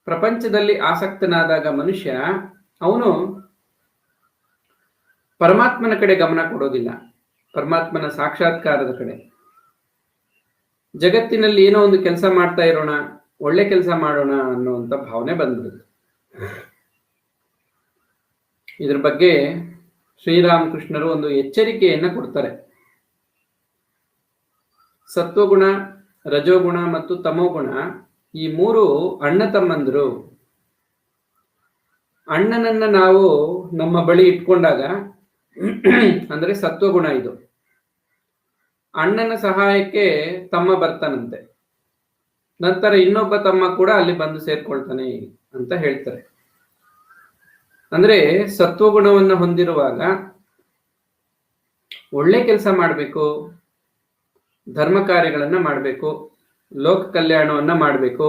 ಪ್ರಪಂಚದಲ್ಲಿ ಆಸಕ್ತನಾದಾಗ ಮನುಷ್ಯ ಅವನು ಪರಮಾತ್ಮನ ಕಡೆ ಗಮನ ಕೊಡೋದಿಲ್ಲ, ಪರಮಾತ್ಮನ ಸಾಕ್ಷಾತ್ಕಾರದ ಕಡೆ. ಜಗತ್ತಿನಲ್ಲಿ ಏನೋ ಒಂದು ಕೆಲಸ ಮಾಡ್ತಾ ಇರೋಣ, ಒಳ್ಳೆ ಕೆಲಸ ಮಾಡೋಣ ಅನ್ನುವಂಥ ಭಾವನೆ ಬಂದ್ಬಿಡುತ್ತೆ. ಇದ್ರ ಬಗ್ಗೆ ಶ್ರೀರಾಮಕೃಷ್ಣರು ಒಂದು ಎಚ್ಚರಿಕೆಯನ್ನ ಕೊಡ್ತಾರೆ. ಸತ್ವಗುಣ, ರಜೋಗುಣ ಮತ್ತು ತಮೋಗುಣ ಈ ಮೂರು ಅಣ್ಣ ತಮ್ಮಂದರು. ಅಣ್ಣನನ್ನ ನಾವು ನಮ್ಮ ಬಳಿ ಇಟ್ಕೊಂಡಾಗ ಅಂದ್ರೆ ಸತ್ವಗುಣ ಇದು, ಅಣ್ಣನ ಸಹಾಯಕ್ಕೆ ತಮ್ಮ ಬರ್ತಾನಂತೆ, ನಂತರ ಇನ್ನೊಬ್ಬ ತಮ್ಮ ಕೂಡ ಅಲ್ಲಿ ಬಂದು ಸೇರ್ಕೊಳ್ತಾನೆ ಅಂತ ಹೇಳ್ತಾರೆ. ಅಂದ್ರೆ ಸತ್ವಗುಣವನ್ನು ಹೊಂದಿರುವಾಗ ಒಳ್ಳೆ ಕೆಲಸ ಮಾಡಬೇಕು, ಧರ್ಮ ಕಾರ್ಯಗಳನ್ನ ಮಾಡಬೇಕು, ಲೋಕ ಕಲ್ಯಾಣವನ್ನ ಮಾಡಬೇಕು,